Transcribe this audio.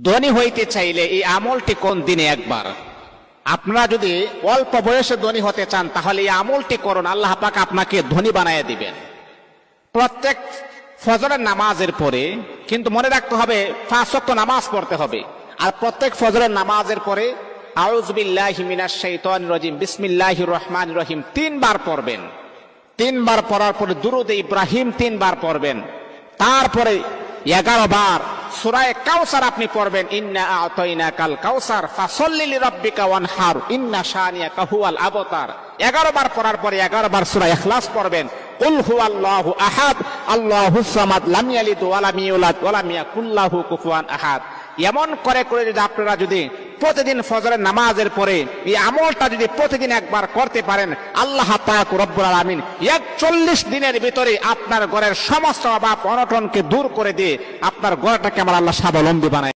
ধনী হইতে চাইলে এই আমলটি কোন দিনে একবার, আপনারা যদি অল্প বয়সে ধনী হতে চান তাহলে এই আমলটি করুন, আল্লাহ পাক আপনাকে ধনী বানায় দিবেন। প্রত্যেক ফজরের নামাজের পরে, কিন্তু মনে রাখতে হবে 5 ওয়াক্ত নামাজ পড়তে হবে। আর প্রত্যেক ফজরের নামাজের পরে আউযু বিল্লাহি মিনাশ শাইতানির রাজিম বিসমিল্লাহির রহমানির রহিম 3 বার পড়বেন। 3 বার পড়ার পরে দুরূদে ইব্রাহিম 3 বার পড়বেন। তারপরে 11 বার সূরা কাউসার আপনি পড়বেন, ইন্না আ'তাইনাকাল কাউসার ফাসাল্লি লিরাব্বিকা ওয়ানহার ইন্না শানিয়াকা হুয়াল আবতার। 11 বার পড়ার পরে 11 বার সূরা ইখলাস পড়বেন, কুল হুয়াল্লাহু আহাদ আল্লাহুস সামাদ লাম ইয়ালিদ ওয়া লাম ইউলাদ ওয়া লাম ইয়াকুল লাহু কুফুয়ান আহাদ। এমন করে করে যদি আপনারা যদি প্রতিদিন ফজরের নামাজের পরে এই আমলটা যদি প্রতিদিন একবার করতে পারেন, আল্লাহ পাক রব্বুল আলামিন 41 দিনের ভিতরে আপনার ঘরের সমস্ত অভাব অনটনকে দূর করে দিয়ে আপনার ঘরটাকে আমার আল্লাহ স্বাবলম্বী বানায়।